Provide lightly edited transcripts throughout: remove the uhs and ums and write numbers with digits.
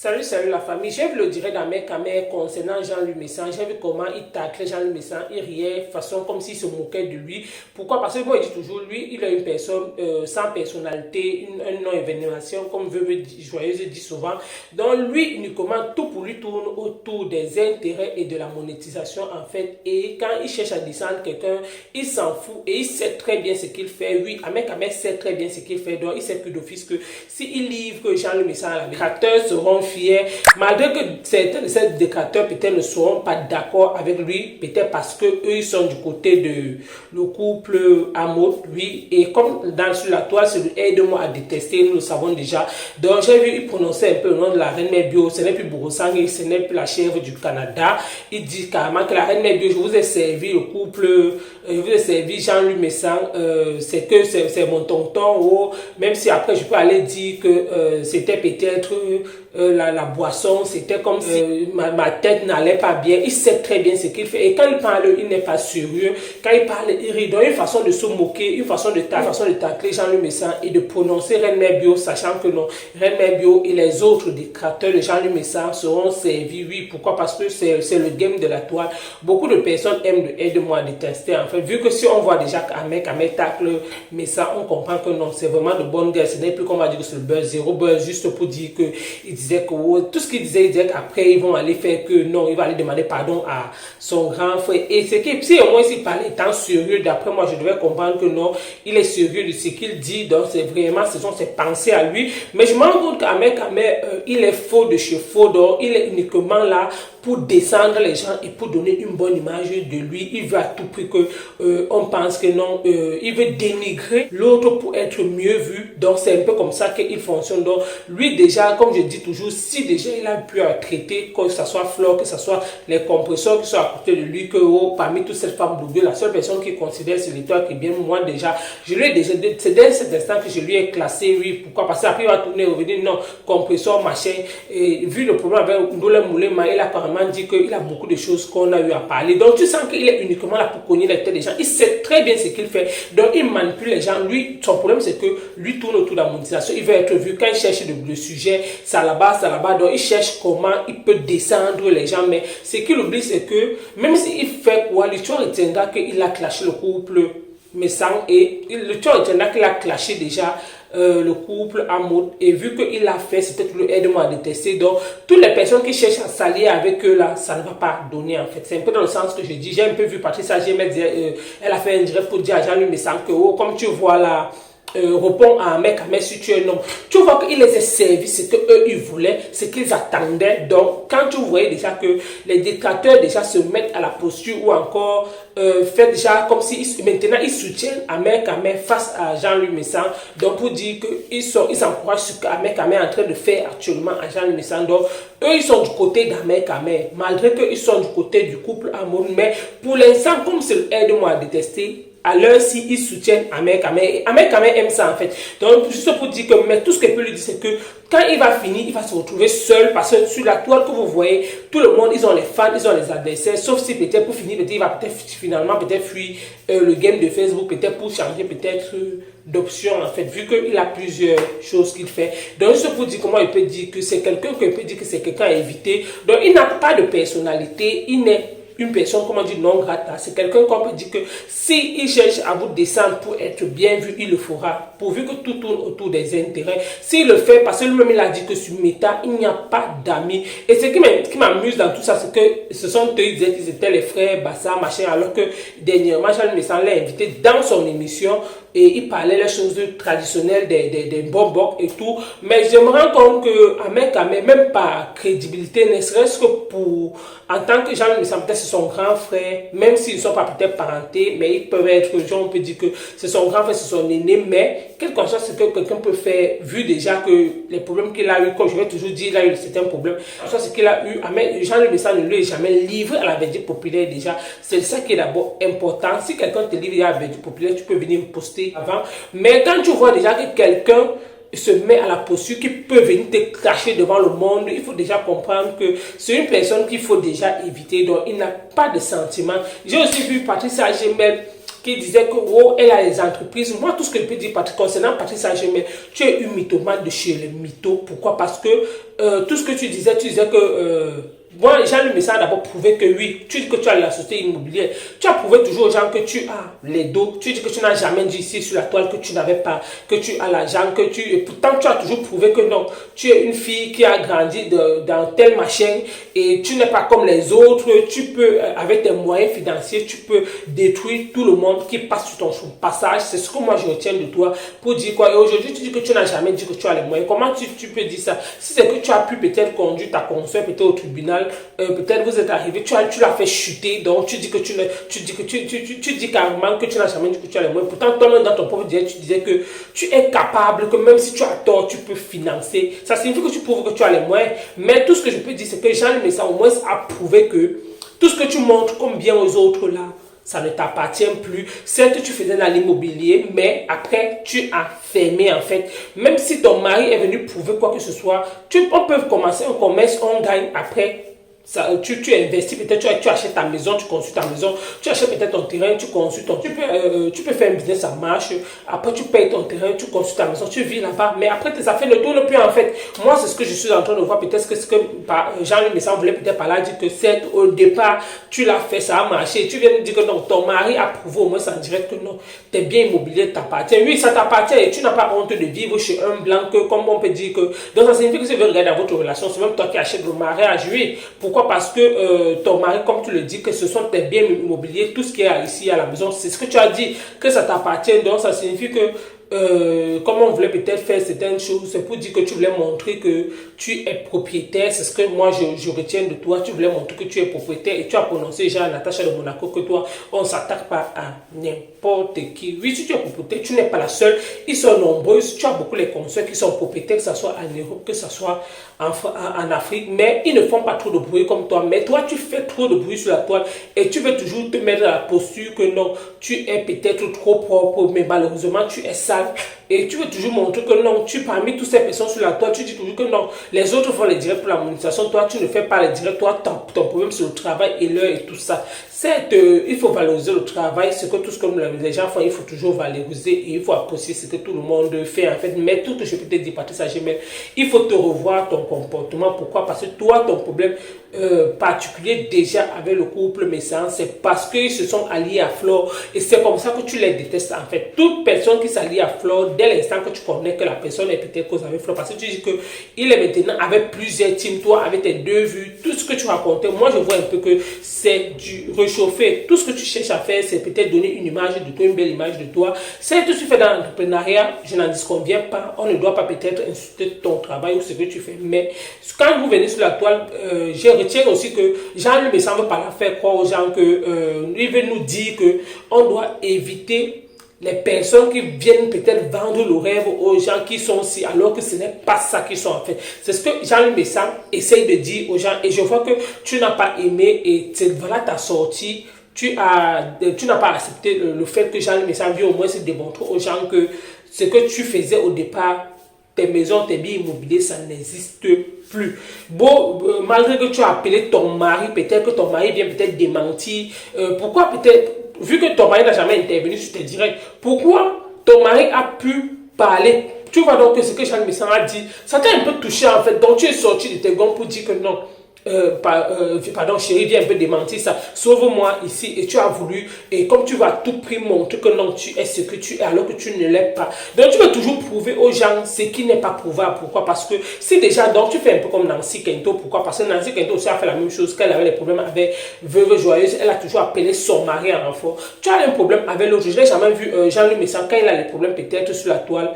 Salut la famille. J'ai vu le direct dans mes caméras concernant Jean-Louis Messan. J'ai vu comment il taclait Jean-Louis Messan. Il riait façon comme s'il se moquait de lui. Pourquoi? Parce que moi, il dit toujours, lui, il a une personne sans personnalité, un non-événementiel, comme Joyeuse dit souvent. Donc, lui, uniquement, tout pour lui tourne autour des intérêts et de la monétisation, en fait. Et quand il cherche à descendre quelqu'un, il s'en fout et il sait très bien ce qu'il fait. Oui, Ahmed Kamel sait très bien ce qu'il fait. Donc, il sait plus d'office que s'il livre Jean-Louis Messan à la détracteurs seront fiers, malgré que certains de ces détracteurs peut-être ne seront pas d'accord avec lui, peut-être parce que eux ils sont du côté de le couple Amaud, lui, et comme sur la toile c'est le aide-moi à détester, nous le savons déjà. Donc j'ai vu il prononcer un peu le nom de la reine Mère Bio, ce n'est plus Borossang et ce n'est plus la chèvre du Canada. Il dit carrément que la reine Mère Bio, je vous ai servi le couple, je vous ai servi Jean-Louis Messan, c'est que c'est mon tonton, oh, même si après je peux aller dire que c'était peut-être la boisson, c'était comme si ma tête n'allait pas bien. Il sait très bien ce qu'il fait et quand il parle, il n'est pas sérieux. Quand il parle, il rit. Donc une façon de se moquer, une façon de tacler Jean-Louis Messan et de prononcer Reine Mère Bio, sachant que non, Reine Mère Bio et les autres détracteurs de Jean-Louis Messan seront servis. Oui, pourquoi? Parce que c'est le game de la toile. Beaucoup de personnes aiment de aide-moi à détester. En fait, vu que si on voit déjà qu'Ahmed tacle Messan, on comprend que non, c'est vraiment de bonne guerre. Ce n'est plus qu'on va dire que c'est le buzz, zéro buzz, juste pour dire que il disait que tout ce qu'il disait, il disait qu'après ils vont aller faire que non, il va aller demander pardon à son grand frère. Et c'est que si au moins s'il parlait étant sérieux, d'après moi je devais comprendre que non, il est sérieux de ce qu'il dit, donc c'est vraiment, ce sont ses pensées à lui. Mais je me rends compte qu'Ahmed Kamel, il est faux de chez faux, donc il est uniquement là pour descendre les gens et pour donner une bonne image de lui. Il veut à tout prix que on pense que non, il veut dénigrer l'autre pour être mieux vu. Donc c'est un peu comme ça qu'il fonctionne. Donc lui déjà, comme je dis toujours, si déjà il a pu traiter, que ce soit Flore, que ce soit les compresseurs qui sont à côté de lui, que parmi toutes ces femmes doublées, la seule personne qui considère c'est l'étoile qui est bien, moi déjà, je lui ai déjà, c'est dès cet instant que je lui ai classé, oui, pourquoi? Parce qu'après il va tourner, revenir, non, compresseur, machin, et vu le problème avec Ndola Moulema, il a apparemment dit qu'il a beaucoup de choses qu'on a eu à parler. Donc tu sens qu'il est uniquement là pour cogner les têtes des gens. Il sait très bien ce qu'il fait. Donc il manipule les gens. Lui, son problème c'est que lui tourne autour de la monétisation. Il veut être vu. Quand il cherche le sujet, ça là-bas. Donc il cherche comment il peut descendre les gens. Mais ce qu'il oublie c'est que même s'il fait quoi, l'histoire retiendra qu'il a clashé le couple Messan et l'histoire retiendra qu'il a clashé déjà le couple Amaud, et vu qu'il a fait, c'était tout le aide-moi à détester. Donc toutes les personnes qui cherchent à s'allier avec eux là, ça ne va pas donner en fait. C'est un peu dans le sens que je dis. J'ai un peu vu Patricia Gémet dire, elle a fait un direct pour dire à Jean-Louis Messan que comme tu vois là, répond à un mec, si tu es un homme, tu vois qu'ils les a servi ce que eux ils voulaient, ce qu'ils attendaient. Donc quand tu voyais déjà que les détracteurs déjà se mettent à la posture ou encore fait déjà comme si maintenant ils soutiennent Ahmed Kamel face à Jean-Louis Messan, donc pour dire qu'ils s'encouragent ce qu'Ahmed Kamel est en train de faire actuellement à Jean-Louis Messan. Donc eux ils sont du côté d'Ahmed Kamel, malgré qu'ils sont du côté du couple Amaud. Mais pour l'instant, comme c'est aide-moi à détester, alors si ils soutiennent Ahmed Kamel, Ahmed Kamel aime ça en fait. Donc juste pour dire que, mais tout ce que peut lui dire c'est que quand il va finir, il va se retrouver seul, parce que sur la toile que vous voyez, tout le monde, ils ont les fans, ils ont les adversaires, sauf si peut-être pour finir, il va peut-être finalement fuir le game de Facebook, peut-être pour changer peut-être d'option en fait, vu qu'il a plusieurs choses qu'il fait. Donc juste pour dire comment il peut dire que c'est quelqu'un, qu'on peut dire que c'est quelqu'un à éviter. Donc il n'a pas de personnalité, il n'est une personne, comment dire, non grata. C'est quelqu'un qu'on peut dire que si il cherche à vous descendre pour être bien vu, il le fera, pourvu que tout tourne autour des intérêts. S'il le fait, parce que lui-même il a dit que sur Meta, il n'y a pas d'amis. Et ce qui m'amuse dans tout ça, c'est que ce sont eux qui disaient qu'ils étaient les frères Bassa, machin, alors que dernièrement, Jean-Louis Messan l'a invité dans son émission et il parlait les choses traditionnelles des bonbons et tout. Mais je me rends compte que Ahmed Kamel, même par crédibilité, ne serait-ce que pour, en tant que Jean-Louis Messan, peut-être c'est son grand frère, même s'ils ne sont pas peut-être parentés, mais ils peuvent être, on peut dire que c'est son grand frère, c'est son aîné, mais quelle conscience c'est que quelqu'un peut faire, vu déjà que les problèmes qu'il a eu, comme je vais toujours dire, il a eu certains problèmes, c'est qu'il a eu, Jean-Louis Messan ne lui est jamais livré à la verdict populaire déjà. C'est ça qui est d'abord important. Si quelqu'un te livre à la verdict populaire, tu peux venir me poster avant. Mais quand tu vois déjà que quelqu'un se met à la posture qui peut venir te cracher devant le monde, il faut déjà comprendre que c'est une personne qu'il faut déjà éviter. Donc il n'a pas de sentiments. J'ai aussi vu Patricia Gémet qui disait que oh, elle a les entreprises. Moi, tout ce que je peux dire concernant Patrice Saint-Germain, tu es une mythomane de chez les mythos. Pourquoi? Parce que tout ce que tu disais que moi, Jean-Louis Messin a d'abord prouvé que oui, tu dis que tu as la société immobilière. Tu as prouvé toujours aux gens que tu as les dos. Tu dis que tu n'as jamais dit ici sur la toile que tu n'avais pas, que tu as l'argent, que tu... Et pourtant, tu as toujours prouvé que non. Tu es une fille qui a grandi dans tel machin et tu n'es pas comme les autres. Tu peux, avec tes moyens financiers, tu peux détruire tout le monde qui passe sur ton passage. C'est ce que moi je retiens de toi pour dire quoi. Et aujourd'hui, tu dis que tu n'as jamais dit que tu as les moyens. Comment tu peux dire ça? Si c'est que tu as pu peut-être conduire ta consoeur peut-être au tribunal, peut-être vous êtes arrivé, tu l'as fait chuter, donc tu dis que tu dis carrément que tu n'as jamais dit que tu as les moyens. Pourtant, toi-même dans ton propre direct, tu disais que tu es capable, que même si tu as tort, tu peux financer. Ça signifie que tu prouves que tu as les moyens. Mais tout ce que je peux dire, c'est que Jean-Louis Messin au moins a prouvé que tout ce que tu montres comme bien aux autres là, ça ne t'appartient plus. Certes, tu faisais dans l'immobilier, mais après, tu as fermé en fait. Même si ton mari est venu prouver quoi que ce soit, on peut commencer un commerce, on gagne après. Ça, tu investis, peut-être tu achètes ta maison, tu construis ta maison, tu achètes peut-être ton terrain, tu construis ton... Tu peux faire un business, ça marche. Après, tu payes ton terrain, tu construis ta maison, tu vis là-bas. Mais après, tes affaires ne tournent plus en fait. Moi, c'est ce que je suis en train de voir. Peut-être que ce que Jean-Louis Messin voulait peut-être par là dire que c'est au départ, tu l'as fait, ça a marché. Tu viens de dire que non, ton mari a prouvé au moins ça en direct que non, tes biens immobiliers t'appartiennent. Oui, ça t'appartient et tu n'as pas honte de vivre chez un blanc que, comme on peut dire que... Donc, ça signifie que si vous regardez dans votre relation, c'est même toi qui achètes le mariage. Oui, pourquoi? Parce que ton mari, comme tu le dis, que ce sont tes biens immobiliers, tout ce qui est ici à la maison, c'est ce que tu as dit, que ça t'appartient. Donc, ça signifie que comme on voulait peut-être faire certaines choses, c'est pour dire que tu voulais montrer que tu es propriétaire. C'est ce que moi je retiens de toi. Tu voulais montrer que tu es propriétaire et tu as prononcé déjà à Natacha de Monaco que toi, on ne s'attaque pas à n'importe qui. Oui, si tu es propriétaire, tu n'es pas la seule. Ils sont nombreux. Tu as beaucoup les consoeurs qui sont propriétaires, que ce soit en Europe, que ce soit en Afrique, mais ils ne font pas trop de bruit comme toi. Mais toi, tu fais trop de bruit sur la toile et tu veux toujours te mettre dans la posture que non, tu es peut-être trop propre, mais malheureusement, tu es sale. Et tu veux toujours montrer que non, parmi toutes ces personnes sur la toile, tu dis toujours que non, les autres font les directs pour la monétisation, toi tu ne fais pas les directs, toi ton problème c'est le travail et l'heure et tout ça. Certes, il faut valoriser le travail, c'est que tout ce que les gens font, il faut toujours valoriser et il faut apprécier ce que tout le monde fait en fait. Mais tout que je peux te dire, Patrice Saint-Germain, il faut te revoir ton comportement. Pourquoi? Parce que toi, ton problème particulier déjà avec le couple Messin, c'est parce qu'ils se sont alliés à Flore et c'est comme ça que tu les détestes en fait. Toute personne qui s'allie à Flore, dès l'instant que tu connais que la personne est peut-être cause avec Flore, parce que tu dis qu'il est maintenant avec plusieurs teams, toi avec tes deux vues, tout ce que tu racontais, moi je vois un peu que c'est du réchauffer. Tout ce que tu cherches à faire, c'est peut-être donner une image de toi, une belle image de toi. C'est tout ce que tu fais dans l'entrepreneuriat, je n'en disconviens pas. On ne doit pas peut-être insulter ton travail ou ce que tu fais. Mais quand vous venez sur la toile, je retiens aussi que Jean-Louis Messin ne veut pas la faire croire aux gens que il veut nous dire que on doit éviter les personnes qui viennent peut-être vendre le rêve aux gens qui sont ici, alors que ce n'est pas ça qu'ils sont en fait. C'est ce que Jean-Louis Messin essaye de dire aux gens. Et je vois que tu n'as pas aimé et voilà ta sortie. Tu n'as pas accepté le fait que Jean-Louis Messin vienne au moins se démontrer aux gens que ce que tu faisais au départ, tes maisons, tes biens immobiliers, ça n'existe plus. Bon, malgré que tu as appelé ton mari, peut-être que ton mari vient peut-être démentir. Pourquoi peut-être, vu que ton mari n'a jamais intervenu sur tes directs, pourquoi ton mari a pu parler? Tu vois donc que ce que Jean-Louis Messin a dit, ça t'a un peu touché en fait. Donc tu es sorti de tes gonds pour dire que non. Pardon chérie, viens un peu démentir ça, sauve-moi ici. Et tu as voulu, et comme tu vas à tout prix montrer que non, tu es ce que tu es alors que tu ne l'es pas. Donc tu veux toujours prouver aux gens ce qui n'est pas prouvable. Pourquoi? Parce que si déjà, donc tu fais un peu comme Nancy Kento. Pourquoi? Parce que Nancy Kento aussi a fait la même chose. Qu'elle avait des problèmes avec Veuve Joyeuse, elle a toujours appelé son mari en renfort. Tu as un problème avec l'autre. Je n'ai jamais vu Jean-Louis Messin quand il a les problèmes peut-être sur la toile.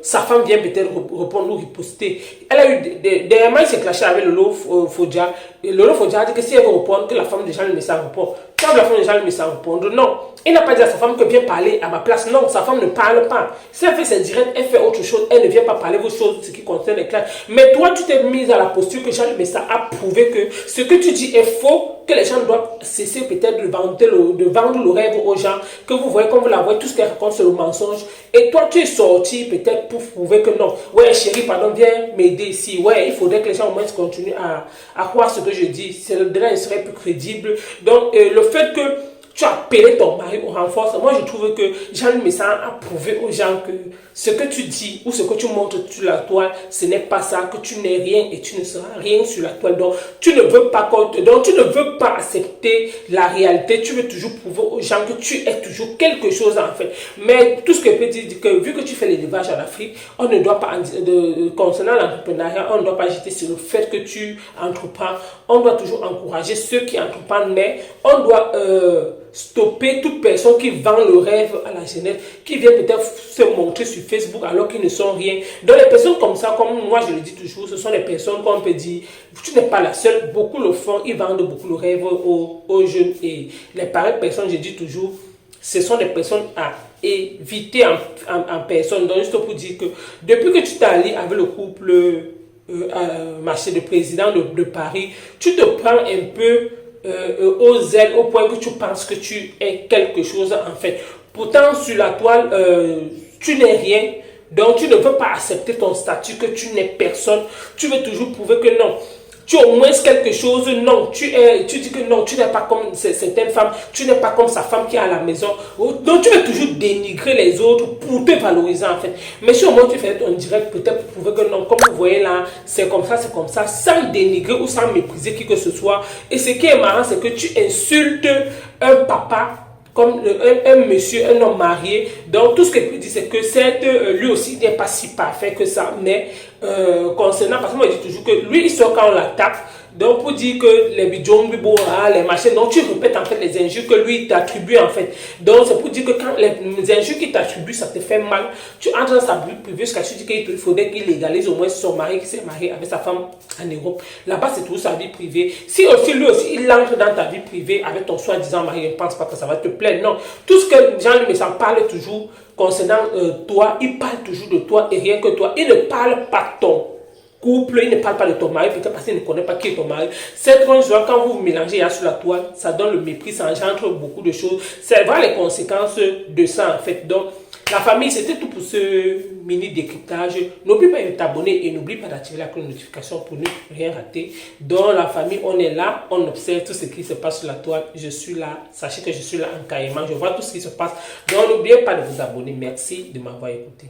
Sa femme vient peut-être répondre ou riposter. Elle a eu dernièrement, il s'est clashé avec Lolo Fodja. Et Lolo Fodja a dit que si elle veut répondre, que la femme de Jean-Louis Messin répond. Quand la femme de Jean-Louis Messin répondre, non. Il n'a pas dit à sa femme que viens parler à ma place. Non, sa femme ne parle pas. Si elle fait ses directs, elle fait autre chose. Elle ne vient pas parler vos choses, ce qui concerne les clashs. Mais toi, tu t'es mise à la posture que Jean-Louis Messin a prouvé que ce que tu dis est faux, que les gens doivent cesser peut-être de vendre le rêve aux gens, que vous voyez, comme vous la voyez, tout ce qu'elle raconte, c'est le mensonge. Et toi, tu es sorti peut-être pour prouver que non. Ouais, chérie, pardon, viens m'aider ici. Ouais, il faudrait que les gens au moins continuent à croire ce que je dis. C'est le serait plus crédible. Donc, le fait que tu as appelé ton mari au renforcement. Moi, je trouve que Jean-Louis Messan a prouvé aux gens que ce que tu dis ou ce que tu montres sur la toile, ce n'est pas ça, que tu n'es rien et tu ne seras rien sur la toile. Donc, tu ne veux pas tu ne veux pas accepter la réalité. Tu veux toujours prouver aux gens que tu es toujours quelque chose en fait. Mais tout ce que je peux dire, que vu que tu fais l'élevage en Afrique, on ne doit pas, concernant l'entrepreneuriat, on ne doit pas jeter sur le fait que tu entreprends. On doit toujours encourager ceux qui entreprennent, mais on doit stopper toute personne qui vend le rêve à la jeunesse, qui vient peut-être se montrer sur Facebook alors qu'ils ne sont rien. Donc les personnes comme ça, comme moi je le dis toujours, ce sont les personnes qu'on peut dire, tu n'es pas la seule, beaucoup le font, ils vendent beaucoup le rêve aux jeunes. Et les pareilles personnes, je dis toujours, ce sont des personnes à éviter en personne. Donc juste pour dire que depuis que tu t'es allié avec le couple marché de président de Paris, tu te prends un peu aux ailes au point que tu penses que tu es quelque chose en fait. Pourtant sur la toile, tu n'es rien. Donc tu ne veux pas accepter ton statut, que tu n'es personne. Tu veux toujours prouver que non. Tu es au moins quelque chose, non, tu dis que non, tu n'es pas comme certaines femmes, tu n'es pas comme sa femme qui est à la maison. Donc tu veux toujours dénigrer les autres pour te valoriser en fait. Mais si au moins tu fais ton direct, peut-être pour prouver que non, comme vous voyez là, c'est comme ça, sans dénigrer ou sans mépriser qui que ce soit. Et ce qui est marrant, c'est que tu insultes un papa comme un monsieur, un homme marié. Donc tout ce que je peux dire, c'est que lui aussi n'est pas si parfait que ça. Mais concernant, parce que moi je dis toujours que lui il sort quand on l'attaque. Donc pour dire que les bidjons, les machins, donc tu répètes en fait les injures que lui t'attribue en fait. Donc c'est pour dire que quand les injures qu'il t'attribue, ça te fait mal, tu entres dans sa vie privée jusqu'à ce qu'il faudrait qu'il légalise au moins son mari qui s'est marié avec sa femme en Europe. Là-bas c'est toujours sa vie privée. Si aussi lui aussi il entre dans ta vie privée avec ton soi-disant mari, je ne pense pas que ça va te plaire. Non, tout ce que Jean-Louis Messan parle toujours concernant toi, il parle toujours de toi et rien que toi. Il ne parle pas de ton couple, il ne parle pas de ton mari, peut-être parce qu'il ne connaît pas qui est ton mari. Cette grande joie, quand vous vous mélangez sur la toile, ça donne le mépris, ça engendre beaucoup de choses. C'est vraiment les conséquences de ça en fait. Donc, la famille, c'était tout pour ce mini décryptage. N'oublie pas de t'abonner et n'oublie pas d'activer la cloche de notification pour ne rien rater. Dans la famille, on est là, on observe tout ce qui se passe sur la toile. Je suis là, sachez que je suis là en caïman, je vois tout ce qui se passe. Donc, n'oubliez pas de vous abonner. Merci de m'avoir écouté.